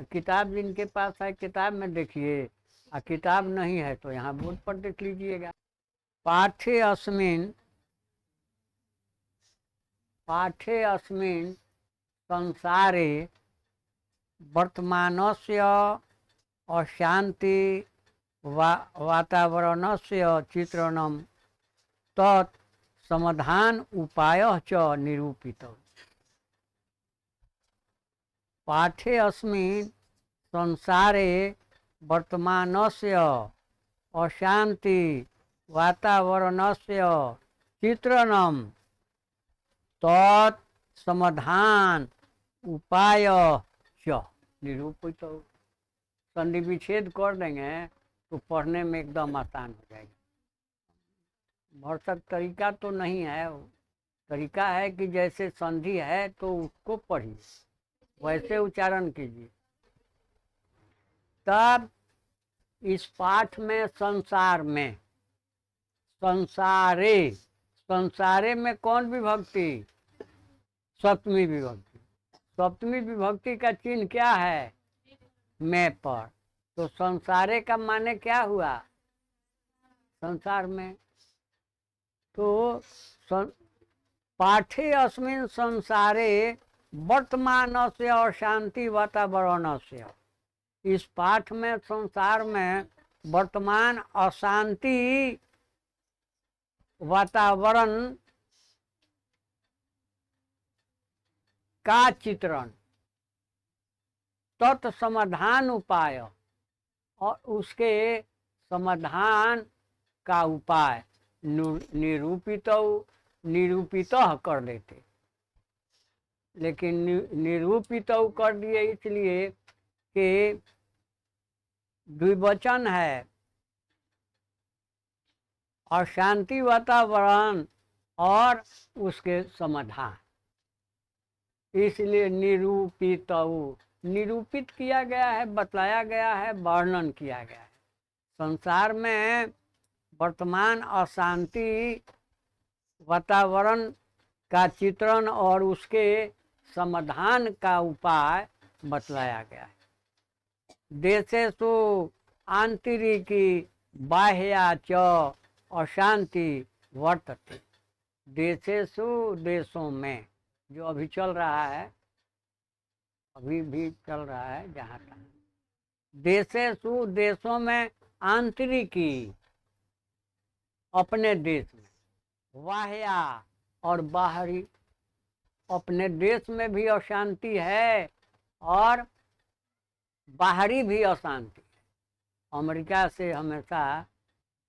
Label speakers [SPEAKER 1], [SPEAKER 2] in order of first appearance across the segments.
[SPEAKER 1] किताब जिनके पास है किताब में देखिए, और किताब नहीं है तो यहाँ बोर्ड पर देख लीजिएगा। पाठे अस्मिन् संसारे वर्तमानस्य अशांति वातावरणस्य चित्रणं तत् समाधान उपायः च निरूपितः। पाठे अस्मिन् संसारे वर्तमानस्य अशांति वातावरणस्य चित्रणं तत् समाधान उपाय च निरूपित। संधि विच्छेद कर देंगे तो पढ़ने में एकदम आसान हो जाएगा। भरसक तरीका तो नहीं है, तरीका है कि जैसे संधि है तो उसको पढ़िए, वैसे उच्चारण कीजिए। तब इस पाठ में संसार में, संसारे, संसारे में कौन विभक्ति? सप्तमी विभक्ति। सप्तमी विभक्ति का चिन्ह क्या है? मैं पर। तो संसारे का माने क्या हुआ? संसार में। तो पाठे अस्मिन् संसारे वर्तमानस्य अशांति वातावरणस्य, इस पाठ में संसार में वर्तमान अशांति वातावरण का चित्रण, तत्समाधान उपाय, और उसके समाधान का उपाय निरूपित कर देते। लेकिन निरूपित कर दिए इसलिए कि द्विवचन है, अशांति वातावरण और उसके समाधान, इसलिए निरूपित, निरूपित किया गया है, बतलाया गया है, वर्णन किया गया है। संसार में वर्तमान अशांति वातावरण का चित्रण और उसके समाधान का उपाय बतलाया गया है। देशेषु आंतरिकी बाह्या च अशांति वर्तते। देशेषु, देशों में, जो अभी चल रहा है, अभी भी चल रहा है जहाँ तक। देशेषु, देशों में, आंतरिकी, अपने देश में, बाह्या और बाहरी, अपने देश में भी अशांति है और बाहरी भी अशांति है। अमेरिका से हमेशा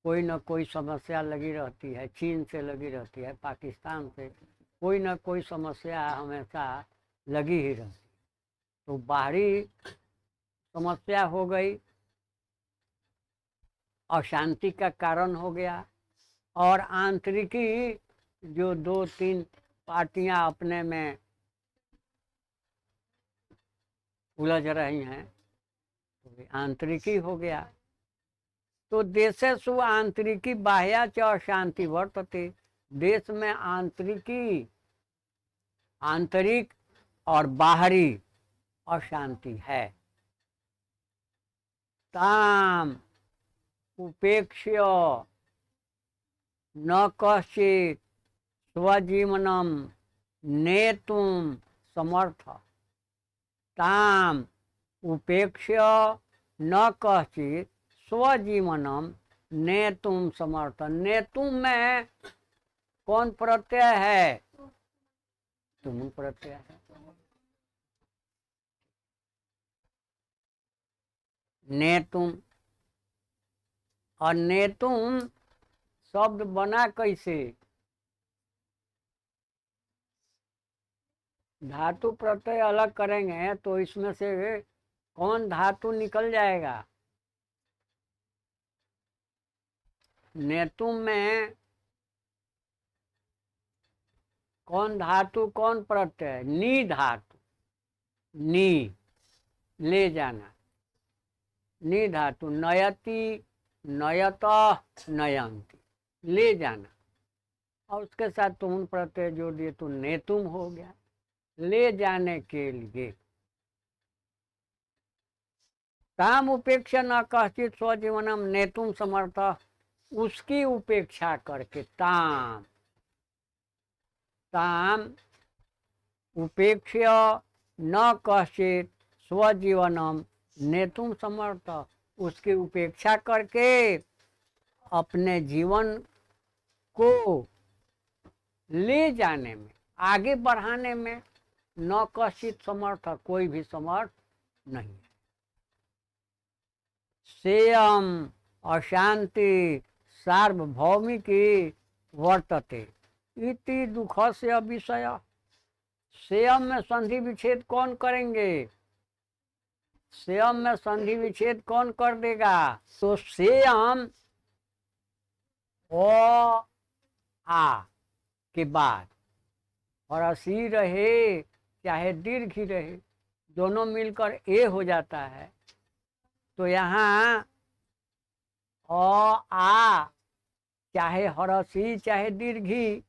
[SPEAKER 1] कोई न कोई समस्या लगी रहती है, चीन से लगी रहती है, पाकिस्तान से कोई न कोई समस्या हमेशा लगी ही रहती है। तो बाहरी समस्या हो गई, अशांति का कारण हो गया, और आंतरिकी जो 2-3 पार्टियां अपने में उलझ रही हैं, तो आंतरिकी हो गया। तो देशेषु आंतरिकी बाह्या च अशांति वर्तते। देश में आंतरिकी, आंतरिक और बाहरी अशांति है। ताम उपेक्ष्य न कश्चित् स्वजीवनम नेतुम समर्थ। ताम उपेक्ष्य न कश्चित् स्वजीवनम नेतुम समर्थ। नेतुम में कौन प्रत्यय है? तुम प्रत्यय है। नेतुम, और नेतुम शब्द बना कैसे? धातु प्रत्यय अलग करेंगे तो इसमें से कौन धातु निकल जाएगा? नेतुम में कौन धातु, कौन प्रत्यय? नी धातु, नी, ले जाना, नी धातु। नयति, नयत, नयंती, ले जाना, और उसके साथ तुम प्रत्यय जोड़ दिए तो नेतुम हो गया, ले जाने के लिए। ताम उपेक्षा न कश्चित स्वजीवनम नेतुम समर्थ, उसकी उपेक्षा करके ताम ताम उपेक्ष्य न कश्चित स्वजीवनम नेतुम समर्थ, उसकी उपेक्षा करके अपने जीवन को ले जाने में, आगे बढ़ाने में न कश्चित समर्थ, कोई भी समर्थ नहीं। सेयम अशांति सार्वभौमिकी वर्तते इति दुख से विषय। सेयम में संधि विच्छेद कौन करेंगे? सेयम में संधि विच्छेद कौन कर देगा? तो सेयम ओ आ के बाद और असी रहे चाहे दीर्घ ही रहे, दोनों मिलकर ए हो जाता है। तो यहाँ आ चाहे हरसी चाहे दीर्घी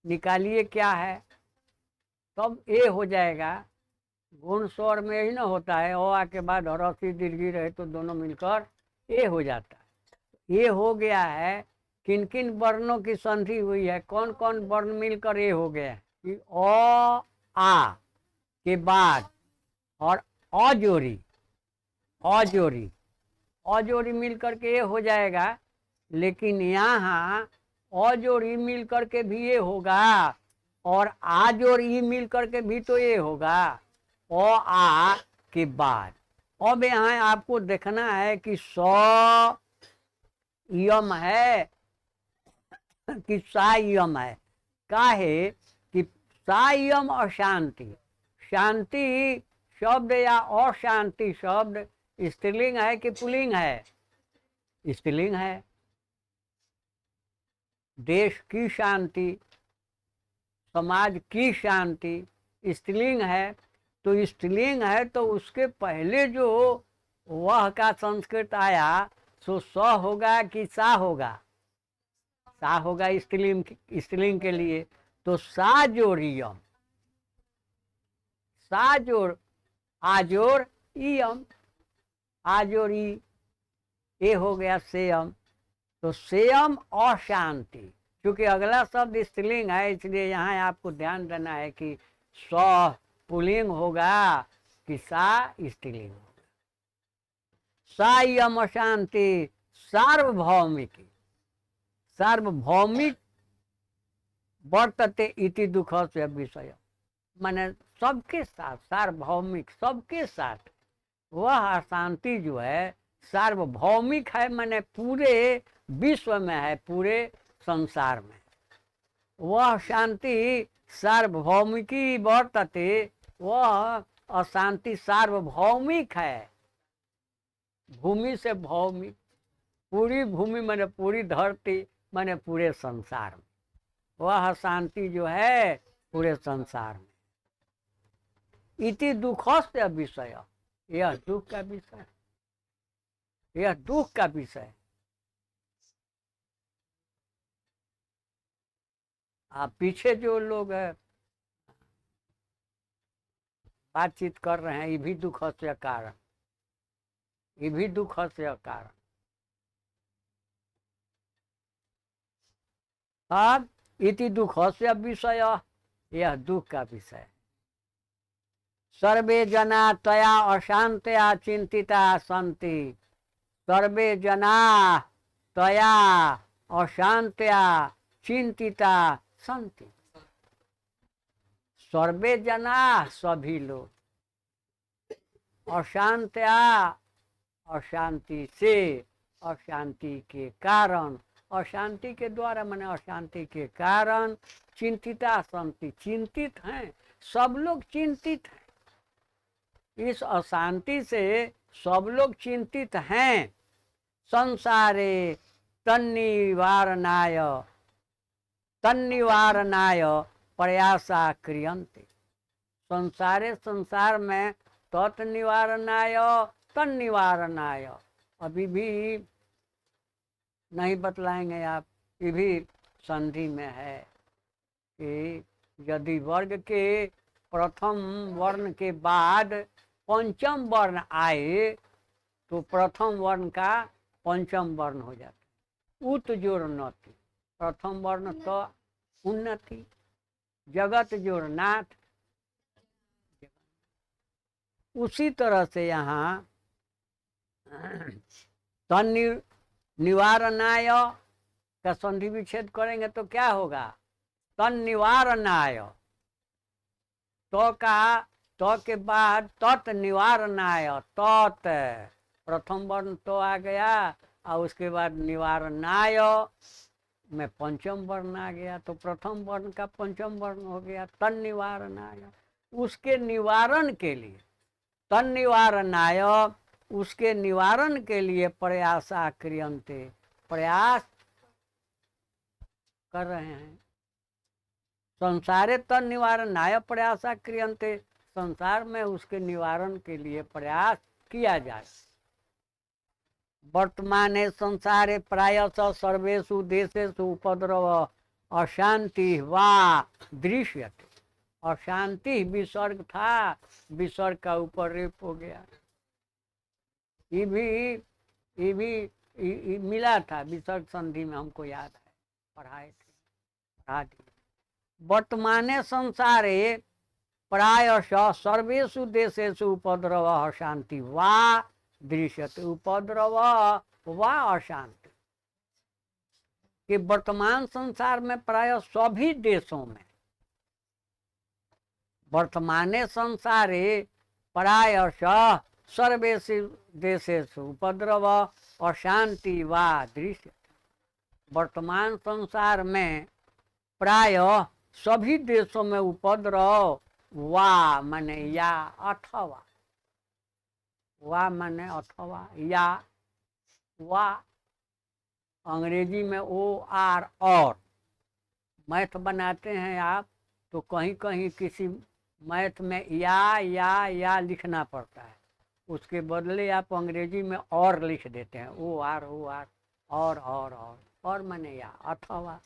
[SPEAKER 1] निकालिए क्या है, तब ए हो जाएगा। गुण स्वर में ही ना होता है, आ के बाद हरसी दीर्घी रहे तो दोनों मिलकर ए हो जाता है। ये हो गया है। किन किन वर्णों की संधि हुई है, कौन कौन वर्ण मिलकर ए हो गया कि आ के बाद और अजोरी अजोरी अजोरी मिल करके ये हो जाएगा। लेकिन यहाँ अजोरी मिल करके भी ये होगा और आजोरी मिल करके भी तो ये होगा आ के बाद। अब यहाँ आपको देखना है कि यम है कि सायम है। काहे कि सायम अशांति, शांति शब्द या अशांति शब्द स्त्रीलिंग है कि पुल्लिंग है? स्त्रीलिंग है। देश की शांति, समाज की शांति स्त्रीलिंग है। तो स्त्रीलिंग है तो उसके पहले जो वह का संस्कृत आया सो स होगा कि सा होगा? सा होगा स्त्रीलिंग के लिए। तो सा जोड़ियम, सा जोड़ आजोर इयम, आजोरी ये हो गया सेयम। तो सेयम अशांति, क्योंकि अगला शब्द स्त्रीलिंग है इसलिए यहाँ आपको ध्यान देना है कि स पुल्लिंग होगा कि सा स्त्रीलिंग होगा। सायम अशांति सार्वभौमिकी, सार्वभौमिक वर्तते इति दुख से विषय, माने सबके साथ सार्वभौमिक, सबके साथ वह अशांति जो है सार्वभौमिक है, माने पूरे विश्व में है, पूरे संसार में वह शांति सार्वभौमिकी वर्तते, वह अशांति सार्वभौमिक है। भूमि से भौमिक, पूरी भूमि माने पूरी धरती माने पूरे संसार में, वह शांति जो है पूरे संसार में। इति दुख से विषय, यह दुख का विषय, यह दुख का विषय। आप पीछे जो लोग बातचीत कर रहे हैं, ये भी दुख से कारण, ये भी दुख से कारण। अब इति दुख से विषय, यह दुख का विषय। सर्वे जना तया अशांतया चिंतिता सन्ति, सर्वे जना तया अशांतया चिंतिता सन्ति। सर्वे जना सभी लोग, अशांतया अशांति से, अशांति के कारण, अशांति के द्वारा माने अशांति के कारण, चिंतिता सन्ति चिंतित हैं, सब लोग चिंतित हैं। इस अशांति से सब लोग चिंतित हैं। संसारे तन्निवारणाय प्रयासा क्रियन्ते, संसारे संसार में तत्निवारणाय तन्निवारणाय, अभी भी नहीं बतलाएंगे आप, ये भी संधि में है कि यदि वर्ग के प्रथम वर्ण के बाद पंचम वर्ण आए तो प्रथम वर्ण का पंचम वर्ण हो जाता है। उत जोड़ नति, प्रथम वर्ण तो उन्नति, जगत जोड़ नाथ। उसी तरह से यहाँ तन निवारणाय का संधि विच्छेद करेंगे तो क्या होगा? तन निवारणाय, तो का तो के बाद तत् निवारणाय, तत् प्रथम वर्ण तो आ गया और उसके बाद निवारणाय में पंचम वर्ण आ गया, तो प्रथम वर्ण का पंचम वर्ण हो गया तन निवारणाय। उसके निवारण के लिए, तन निवारणाय, उसके निवारण के लिए प्रयासा क्रियन्ते, प्रयास कर रहे हैं। संसारे तन निवारणाय प्रयासा क्रियन्ते, संसार में उसके निवारण के लिए प्रयास किया जाए। वर्तमाने संसारे प्रायः सर्वेषु देशेषु उपद्रव अशांति वा दृश्यते। अशांति विसर्ग था, विसर्ग का ऊपर रेप हो गया। ये भी मिला था विसर्ग संधि में, हमको याद है, पढ़ा दी। वर्तमाने संसारे प्रायशः सर्वेषु देशेषु उपद्रव अशांति वा दृश्यते। उपद्रव वा अशांति कि वर्तमान संसार में प्राय सभी देशों में, वर्तमाने संसारे प्रायशः सर्वेषु देशेषु उपद्रव अशांति वा दृश्यते। वर्तमान संसार में प्राय सभी देशों में उपद्रव, वा माने या अथवा, वा माने अथवा या वा, अंग्रेजी में ओ आर और। मैथ बनाते हैं आप तो कहीं कहीं किसी मैथ में या लिखना पड़ता है, उसके बदले आप अंग्रेजी में और लिख देते हैं, ओ आर और माने या अथवा।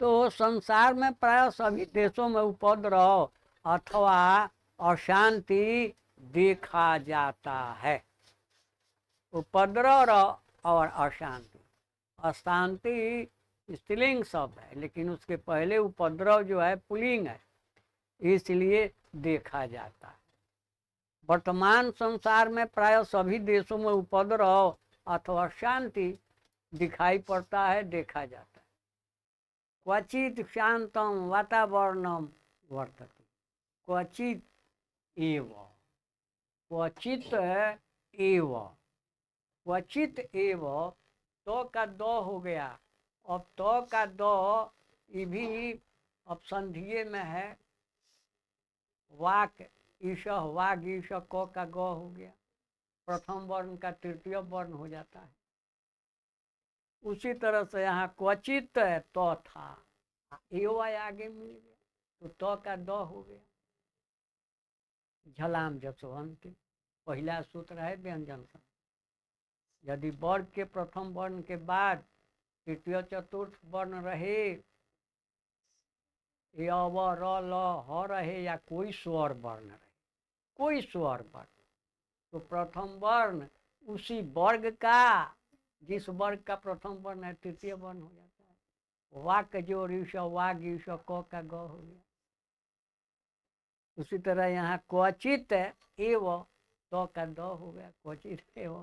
[SPEAKER 1] तो संसार में प्राय सभी देशों में उपद्रव अथवा अशांति देखा जाता है। उपद्रव और अशांति, अशांति स्त्रीलिंग शब्द है लेकिन उसके पहले उपद्रव जो है पुल्लिंग है, इसलिए देखा जाता है। वर्तमान संसार में प्राय सभी देशों में उपद्रव अथवा शांति दिखाई पड़ता है, देखा जाता है। क्वचित शांतम वातावरणम वर्तते, क्वचित एव, क्वचित एव, क्वचित एव, तो का दो हो गया। अब तो का दो ये भी अब संधिये में है, वाक ईश वाग ईश को का गो हो गया, प्रथम वर्ण का तृतीय वर्ण हो जाता है। उसी तरह से यहाँ क्वचित तो था, एवं आगे मिल गया तो का दो हो गया। झलाम जसवंती पहला सूत्र है व्यंजन का। यदि वर्ग के प्रथम वर्ण के बाद तृतीय चतुर्थ वर्ण रहे, व र ल ह रहे या कोई स्वर वर्ण रहे, कोई स्वर वर्ण, तो प्रथम वर्ण उसी वर्ग का, जिस वर्ग का प्रथम वर्ण है तृतीय वर्ण हो जाता है। वाक जो ऋष वाग ईश क का ग हो गया। उसी तरह यहाँ क्वचित एव तो का द हो गया, क्वचित एव,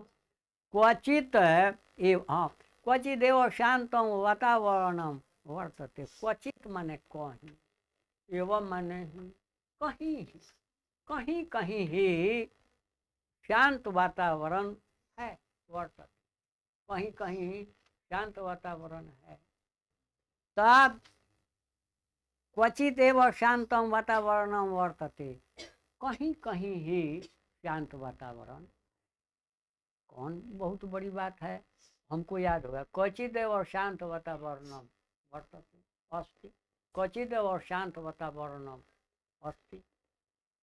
[SPEAKER 1] क्वचित एव, हाँ क्वचित एव शांतम वातावरणम वर्तते। क्वचित माने कहीं, एवं माने कहीं, कहीं कहीं ही शांत वातावरण है, वर्तते, कहीं कहीं शांत वातावरण है। तब क्वचित एव शांतम वातावरणम वर्तते, कहीं कहीं ही शांत वातावरण। कौन बहुत बड़ी बात है, हमको याद होगा, क्वचित एव शांत वातावरणम वर्तते अस्ति, क्वचित एव शांत वातावरणम अस्ति,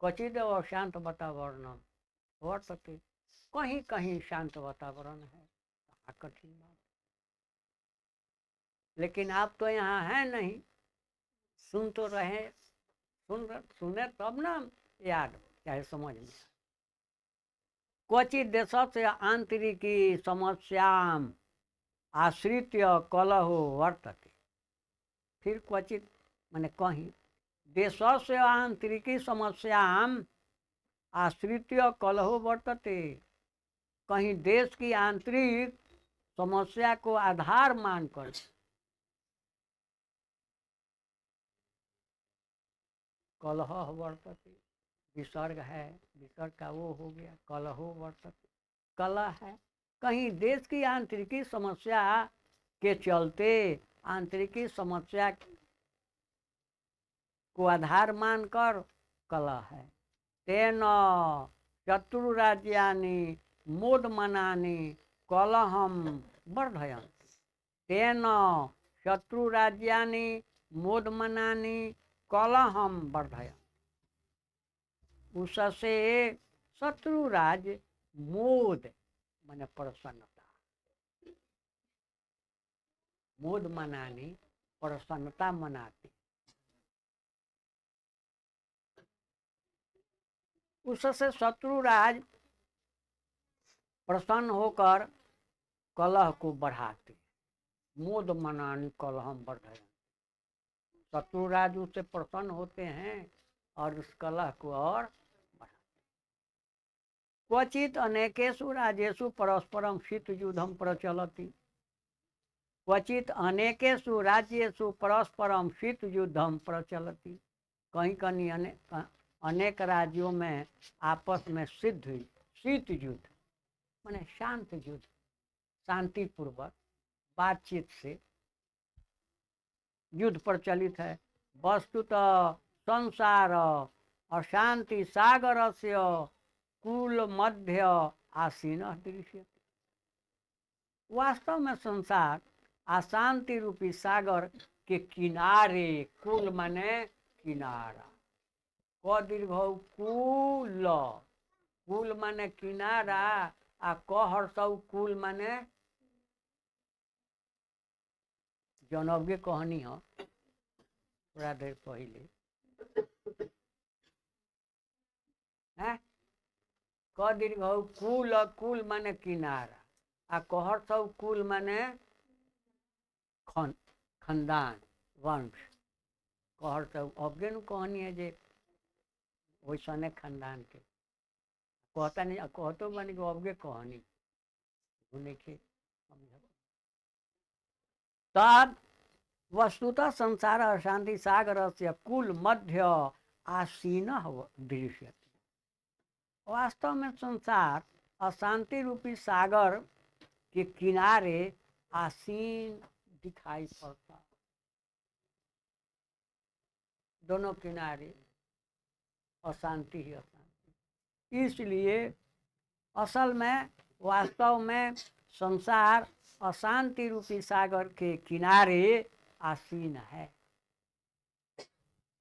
[SPEAKER 1] क्वचित एव शांत वातावरणम वर्तते, कहीं कहीं शांत वातावरण है। कठिन बात, लेकिन आप तो यहाँ है नहीं, सुन तो रहे, सुने तब ना याद चाहे समझ में। क्वचित देशस्य आंतरिकी समस्याम आश्रित्य कलहो वर्तते। फिर क्वचित माने कहीं देशस्य आंतरिकी समस्याम आश्रित्य कलहो वर्तते, कहीं देश की आंतरिक समस्या को आधार मानकर कलह वर्तते, विसर्ग है, विसर्ग का वो हो गया, कलहो वर्तते, कलह है। कहीं देश की आंतरिकी समस्या के चलते आंतरिकी समस्या को आधार मानकर कलह है। तेन शत्रु राज्यानि मोदमनानि कलहम वर्धयन्ति। तेन शत्रु राज्यानि मोदमनानि कलहम वर्धयन्ति। उससे शत्रु राज्य मोद माने प्रसन्नता, मोद मनानी प्रसन्नता मनाती, उससे शत्रु राज प्रसन्न होकर कलह को बढ़ाते। मोद मनानी कलहम बढ़ाते, शत्रु राज उससे प्रसन्न होते हैं और उस कलह को और बढ़ाते। क्वचित अनेकेषु राजेषु परस्परम शीत युद्धम प्रचलति। क्वचित अनेकेषु राज्येषु परस्परम शीत युद्धम प्रचलति। कहीं कहीं अनेक राज्यों में आपस में शीत युद्ध माने शांत युद्ध, शांतिपूर्वक बातचीत से युद्ध प्रचलित है। वस्तुतः संसार अशांति सागर से कुल मध्य आसीन दृश्यते। वास्तव में संसार अशांति रूपी सागर के किनारे, कुल माने किनारा, क दीर्घ कुल, कुल माने किनारा, आ कहर्षौ कुल माने जनव्य कहनी हो थोड़ा देर पहले है। क दीर्घ कुल, कुल माने किनारा, आ कहर्षौ कुल माने खानदान वंश। कहर्षौ अज्ञे नु कहनी है जे वैसने खानदान के कहता नहीं, कहतो मानी अवगे कहनी के तब वस्तुतः संसार अशांति सागर से कुल मध्य आसीन दृश्यते। वास्तव में संसार अशांति रूपी सागर के किनारे आसीन दिखाई पड़ता, दोनों किनारे अशांति ही अशांति। इसलिए असल में वास्तव में संसार अशांति रूपी सागर के किनारे आसीन है।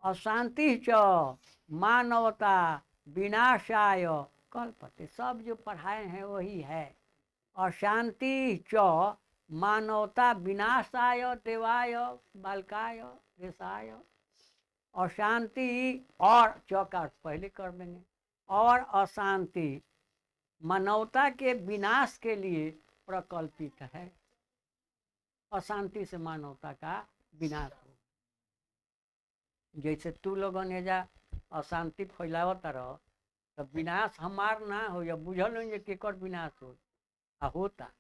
[SPEAKER 1] अशांति च मानवता विनाशाय कल्पते। सब जो पढ़ाए हैं वही है। अशांति च मानवता विनाशाय देवाय बालकाय देशाय। अशांति और चौका पहले कर देंगे, और अशांति मानवता के विनाश के लिए प्रकल्पित है। अशांति से मानवता का विनाश हो। जैसे तू लोगन एजा अशांति फैलावता रह तो विनाश हमार ना हो, या बुझल हो जे केकर विनाश हो आ होता।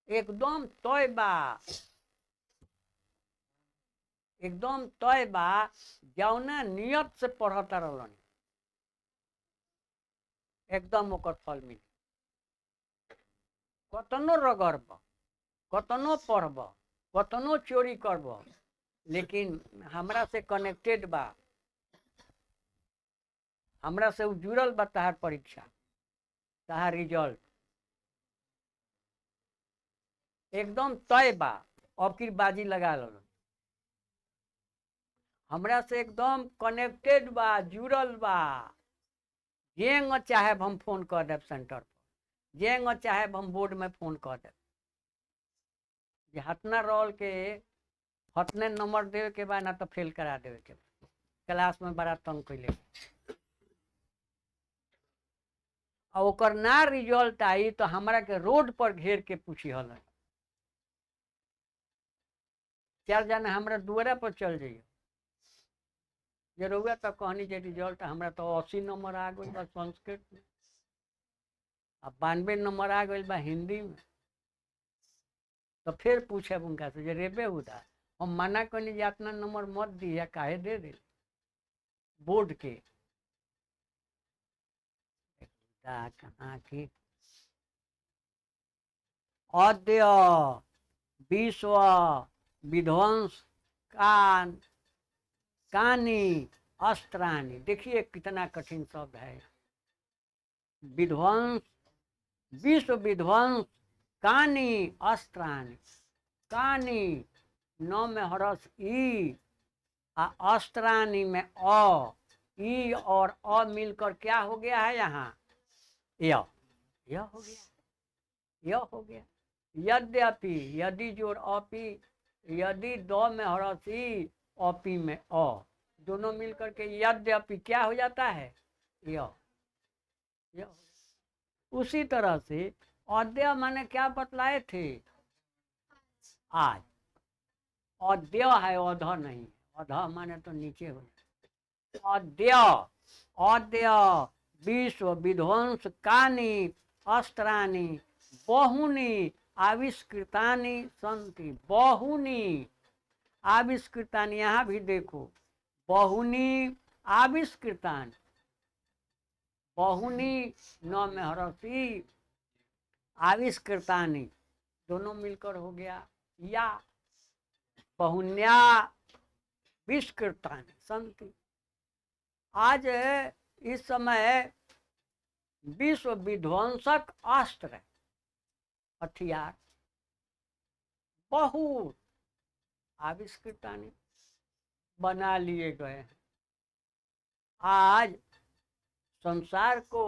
[SPEAKER 1] एकदम तय बा, एकदम तय बा, जौना नियत से पढ़ता रहलन एकदम ओकर फल मिली। कतनो रगड़ब, कतनो पढ़ब, कतनो चोरी करब, लेकिन हमरा से कनेक्टेड बा, हमरा से जुड़ल बा तहार परीक्षा, तहार रिजल्ट एकदम तय बा। अब की बाजी लगा लो, हमरा से एकदम कनेक्टेड बा, जुड़ल बा। जेंग चाहे हम फोन कर देव सेंटर पर, जेंग चाहे हम बोर्ड में फोन कर देव, हतना रोल के हतने नंबर देवे के बाद ना तो फेल करा देवे के, क्लास में बड़ा तंग कैले। और ओकर ना रिजल्ट आई तो हमरा के रोड पर घेर के पूछी हल, चार जना हमरा दुआरा पर चल जाइए जे रउआ तो कहनी जे रिजल्ट हमरा तो 80 नंबर आ गई बा संस्कृत में, अब 92 नंबर आ गई बा हिंदी में। तो फिर पूछे उनका से जे रेबे उदा हम मना करनी जे अपना नंबर मत दिया, काहे दे दे बोर्ड के कहाँ की। अद्य विश्व विध्वंस कानी अस्त्राणी, देखिए कितना कठिन शब्द है। विध्वंस, विश्व विध्वंस कानी अस्त्राणी, कानी नौ में हरस ई, अस्त्राणी में अ, ई और अ मिलकर क्या हो गया है यहाँ य हो गया, य हो गया। यद्यपि, यदि जोड़ अपि, यदि दो में हरस ई, अपि में अ, दोनों मिलकर के यद्यपि क्या हो जाता है य। उसी तरह से अद्य माने क्या बतलाए थे आज, अद्य है अध नहीं, अध माने तो नीचे हो जाए। अद्य, अद्य विश्व विध्वंस कानी अस्त्राणी बहुनी आविष्कृतानि संति, बहुनी आविष्कृतानि, यहाँ भी देखो बहुनी आविष्कृतानि, बहुनी नौ में हरसी, आविष्कृतानि दोनों मिलकर हो गया या, बहुन्या विष्कृतानि संति। आज इस समय विश्व विध्वंसक अस्त्र हथियार बहुत आविष्कृतानि बना लिए गए हैं। आज संसार को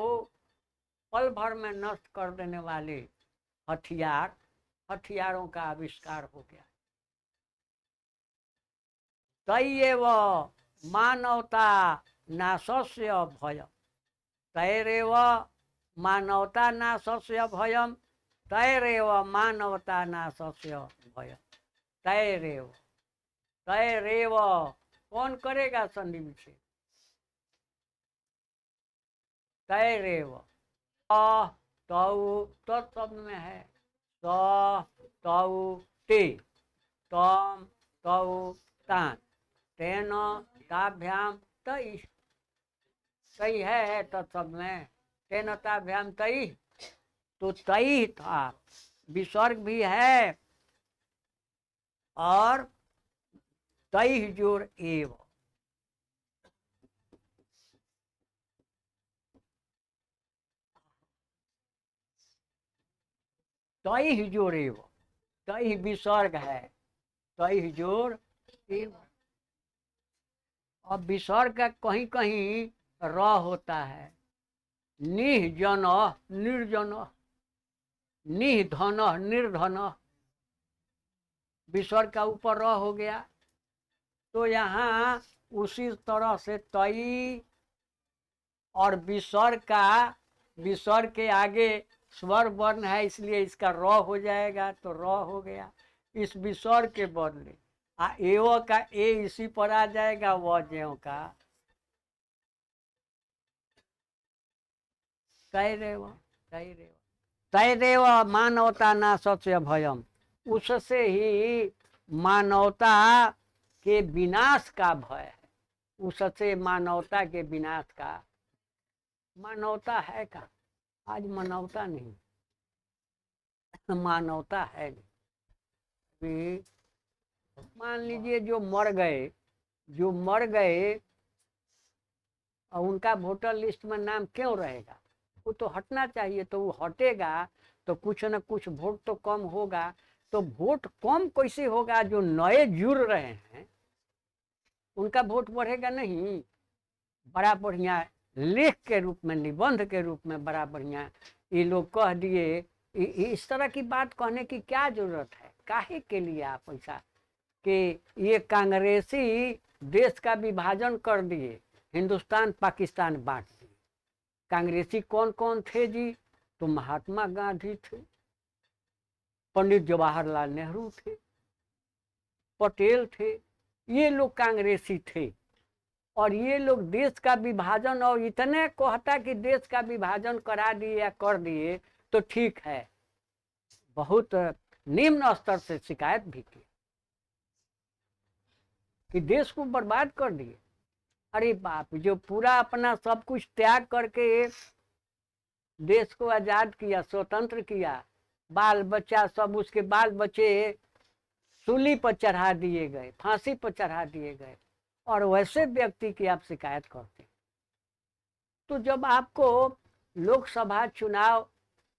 [SPEAKER 1] पल भर में नष्ट कर देने वाले हथियार, हथियारों का आविष्कार हो गया। तयेव मानवता नाशस्य भयम, तैरेव मानवता नाशस्य भयम, तैरेव मानवता नाशस्य भयम, तैरेव, तैरेव कौन करेगा संधि विच्छेद, तैरेव, तौ तत्शब्द में है, तौ ते, तम तौ तान, तेन ताभ्याम तई, तई है तत्शब्द में, तेन ताभ्याम तई, तो तई था विसर्ग भी है और तई जोड़ एव, तई जोड़ एव, तई विसर्ग है, तई जोड़ एव। अब विसर्ग का कहीं कहीं र होता है, निजन निर्जन, निधन निर्धन, विसर्ग का ऊपर र हो गया। तो यहाँ उसी तरह से तई और विसर्ग का, विसर्ग के आगे स्वर वर्ण है इसलिए इसका र हो जाएगा, तो र हो गया इस विसर्ग के बदले। एव का ए इसी पर आ जाएगा, व ज्यों का तैरेव, तैरेव, तैरेव मानवता नाशस्य भयम, उससे ही मानवता के विनाश का भय है, उससे मानवता के विनाश का। मानवता है का, आज मानवता नहीं, मानवता है नहीं। मान लीजिए जो मर गए, जो मर गए और उनका वोटर लिस्ट में नाम क्यों रहेगा, वो तो हटना चाहिए, तो वो हटेगा तो कुछ न कुछ वोट तो कम होगा। तो वोट कम कैसे होगा, जो नए जुड़ रहे हैं उनका वोट बढ़ेगा नहीं। बड़ा बढ़िया लेख के रूप में, निबंध के रूप में बड़ा बढ़िया ये लोग कह दिए। इस तरह की बात कहने की क्या जरूरत है, काहे के लिए आप ऐसा कि ये कांग्रेसी देश का विभाजन कर दिए, हिंदुस्तान पाकिस्तान बांट दिए। कांग्रेसी कौन कौन थे जी? तो महात्मा गांधी थे, पंडित जवाहरलाल नेहरू थे, पटेल थे, ये लोग कांग्रेसी थे। और ये लोग देश का विभाजन, और इतने कहता कि देश का विभाजन करा दिए या कर दिए तो ठीक है, बहुत निम्न स्तर से शिकायत भी की कि देश को बर्बाद कर दिए। अरे बाप, जो पूरा अपना सब कुछ त्याग करके देश को आजाद किया, स्वतंत्र किया, बाल बच्चा सब, उसके बाल बच्चे सूली पर चढ़ा दिए गए, फांसी पर चढ़ा दिए गए, और वैसे व्यक्ति की आप शिकायत करते। तो जब आपको लोकसभा चुनाव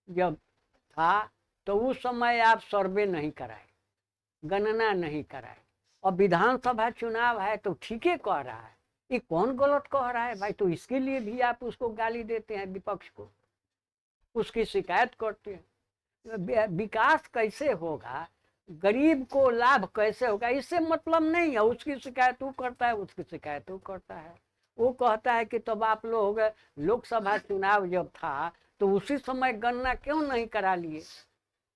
[SPEAKER 1] जब था तो उस समय आप सर्वे नहीं कराए, गणना नहीं कराए, और विधानसभा चुनाव है तो ठीक है कह रहा है, ये कौन गलत कह रहा है भाई? तो इसके लिए भी आप उसको गाली देते हैं, विपक्ष को, उसकी शिकायत करते हैं। विकास कैसे होगा, गरीब को लाभ कैसे होगा, इससे मतलब नहीं है। उसकी शिकायत वो करता है, उसकी शिकायत वो करता है। वो कहता है कि तब आप लोग लोकसभा चुनाव जब था तो उसी समय गणना क्यों नहीं करा लिए,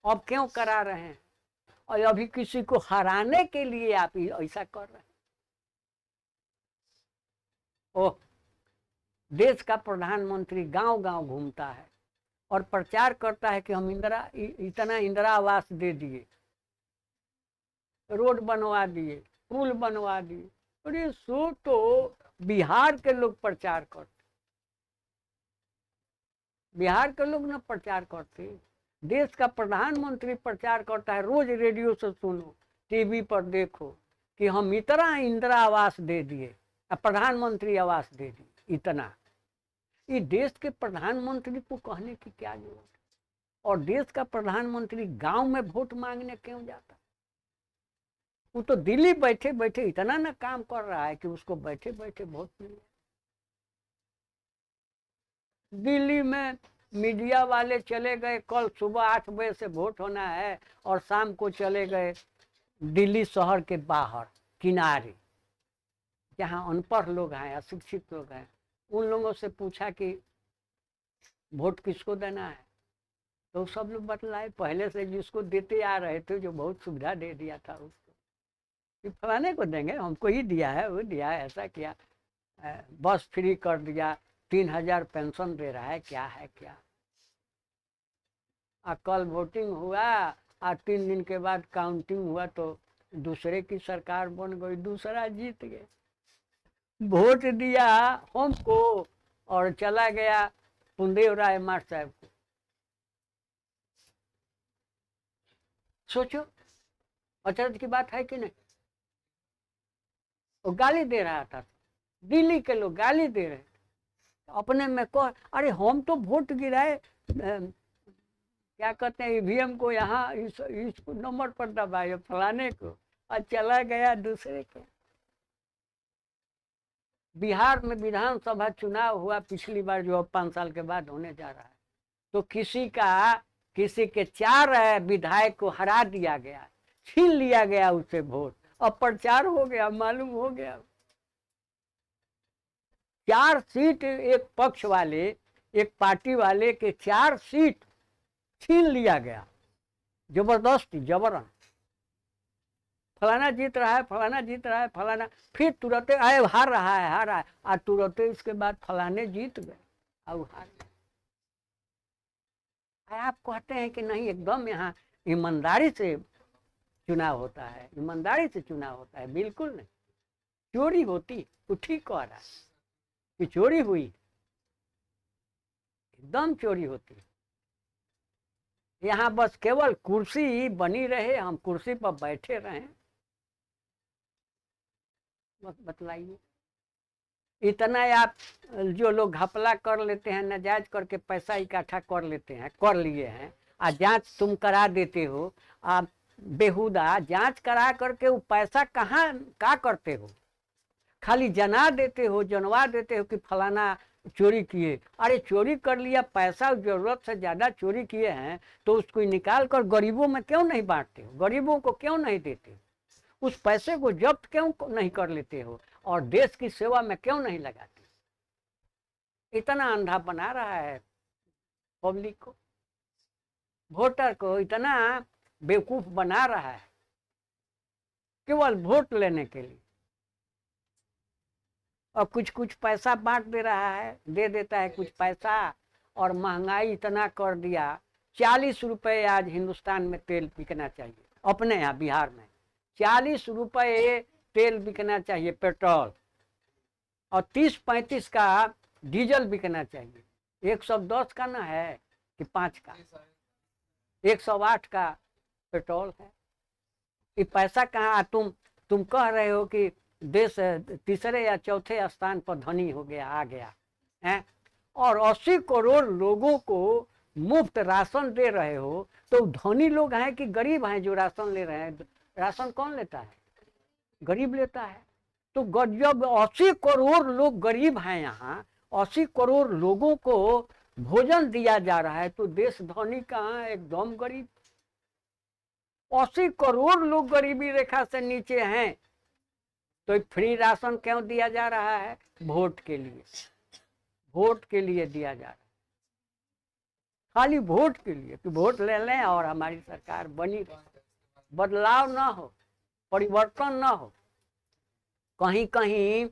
[SPEAKER 1] अब क्यों करा रहे हैं, और अभी किसी को हराने के लिए आप ऐसा कर रहे हैं। ओह, देश का प्रधानमंत्री गांव गांव घूमता है और प्रचार करता है कि हम इतना इंदिरा आवास दे दिए, रोड बनवा दिए, पुल बनवा दिए। अरे सो तो बिहार के लोग प्रचार करते, बिहार के लोग ना प्रचार करते। देश का प्रधानमंत्री प्रचार करता है, रोज रेडियो से सुनो, टीवी पर देखो कि हम इतना इंदिरा आवास दे दिए, प्रधानमंत्री आवास दे दिए, इतना। ये देश के प्रधानमंत्री को कहने की क्या जरूरत है? और देश का प्रधानमंत्री गांव में वोट मांगने क्यों जाता? वो तो दिल्ली बैठे बैठे इतना ना काम कर रहा है कि उसको बैठे बैठे वोट मिले। दिल्ली में मीडिया वाले चले गए, कल सुबह 8 बजे से वोट होना है, और शाम को चले गए दिल्ली शहर के बाहर किनारे, जहाँ अनपढ़ लोग हैं, अशिक्षित लोग हैं। उन लोगों से पूछा कि वोट किसको देना है, तो सब लोग बतलाए, पहले से जिसको देते आ रहे थे, जो बहुत सुविधा दे दिया था उसको, कि फलाने को देंगे, हमको ही दिया है, वो दिया है, ऐसा किया, बस फ्री कर दिया, 3000 पेंशन दे रहा है, क्या है क्या। कल वोटिंग हुआ, 3 दिन के बाद काउंटिंग हुआ तो दूसरे की सरकार बन गई, दूसरा जीत गए। वोट दिया हमको और चला गया पुंदेव राय मार साहब को। सोचो, अचरज की बात है कि नहीं? वो गाली दे रहा था, दिल्ली के लोग गाली दे रहे थे, अपने में कह, अरे हम तो वोट गिराए, क्या कहते हैं, ईवीएम को यहाँ इस नंबर पर दबाए, फलाने को, और चला गया दूसरे के। बिहार में विधानसभा चुनाव हुआ पिछली बार, जो अब 5 साल के बाद होने जा रहा है, तो किसी के 4 विधायक को हरा दिया गया, छीन लिया गया उससे वोट, अब प्रचार हो गया, मालूम हो गया। 4 सीट एक पक्ष वाले, एक पार्टी वाले के 4 सीट छीन लिया गया, जबरदस्ती, जबरन। फलाना जीत रहा है, फलाना जीत रहा है, फलाना, फिर तुरंत आए हार रहा है, और तुरंत इसके बाद फलाने जीत गए और हार गए। आप कहते हैं कि नहीं, एकदम यहाँ ईमानदारी से चुनाव होता है, ईमानदारी से चुनाव होता है, बिल्कुल नहीं। चोरी होती, तो ठीक कह रहा है कि चोरी हुई, एकदम चोरी होती। यहाँ बस केवल कुर्सी बनी रहे, हम कुर्सी पर बैठे रहें, बस बतलाइए। इतना आप जो लोग घपला कर लेते हैं, नाजायज करके पैसा इकट्ठा कर लेते हैं, कर लिए हैं, और जांच तुम करा देते हो, आप बेहुदा जांच करा करके वो पैसा कहाँ क्या करते हो? खाली जना देते हो, जनवा देते हो कि फलाना चोरी किए। अरे चोरी कर लिया, पैसा जरूरत से ज्यादा चोरी किए हैं, तो उसको निकाल कर गरीबों में क्यों नहीं बांटते हो? गरीबों को क्यों नहीं देते हो? उस पैसे को जब्त क्यों नहीं कर लेते हो और देश की सेवा में क्यों नहीं लगाते? इतना अंधा बना रहा है पब्लिक को, वोटर को इतना बेवकूफ बना रहा है केवल वोट लेने के लिए। और कुछ कुछ पैसा बांट दे रहा है, दे देता है कुछ पैसा। और महंगाई इतना कर दिया, 40 रुपए आज हिंदुस्तान में तेल बिकना चाहिए, अपने यहाँ बिहार में 40 रुपए तेल बिकना चाहिए पेट्रोल, और 30-35 का डीजल बिकना चाहिए। 110 का ना है कि 5 का, 108 का पेट्रोल है। ये पैसा कहाँ? तुम कह रहे हो कि देश तीसरे या चौथे स्थान पर धनी हो गया, आ गया है, और 80 करोड़ लोगों को मुफ्त राशन दे रहे हो। तो धनी लोग हैं कि गरीब हैं जो राशन ले रहे हैं? राशन कौन लेता है? गरीब लेता है। तो जब 80 करोड़ लोग गरीब हैं, यहाँ 80 करोड़ लोगों को भोजन दिया जा रहा है, तो देश धनी कहाँ? एकदम गरीब। 80 करोड़ लोग गरीबी रेखा से नीचे हैं, तो फ्री राशन क्यों दिया जा रहा है? वोट के लिए, वोट के लिए दिया जा रहा है, खाली वोट के लिए कि वोट ले लें और हमारी सरकार बनी, बदलाव ना हो, परिवर्तन ना हो। कहीं कहीं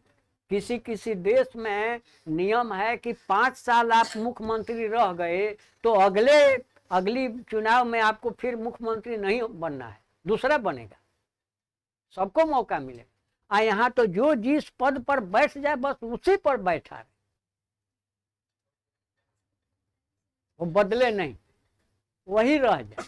[SPEAKER 1] किसी किसी देश में नियम है कि 5 साल आप मुख्यमंत्री रह गए तो अगली चुनाव में आपको फिर मुख्यमंत्री नहीं बनना है, दूसरा बनेगा, सबको मौका मिलेगा। यहाँ तो जो जिस पद पर बैठ जाए बस उसी पर बैठा है, वो बदले नहीं, वही रह जाए।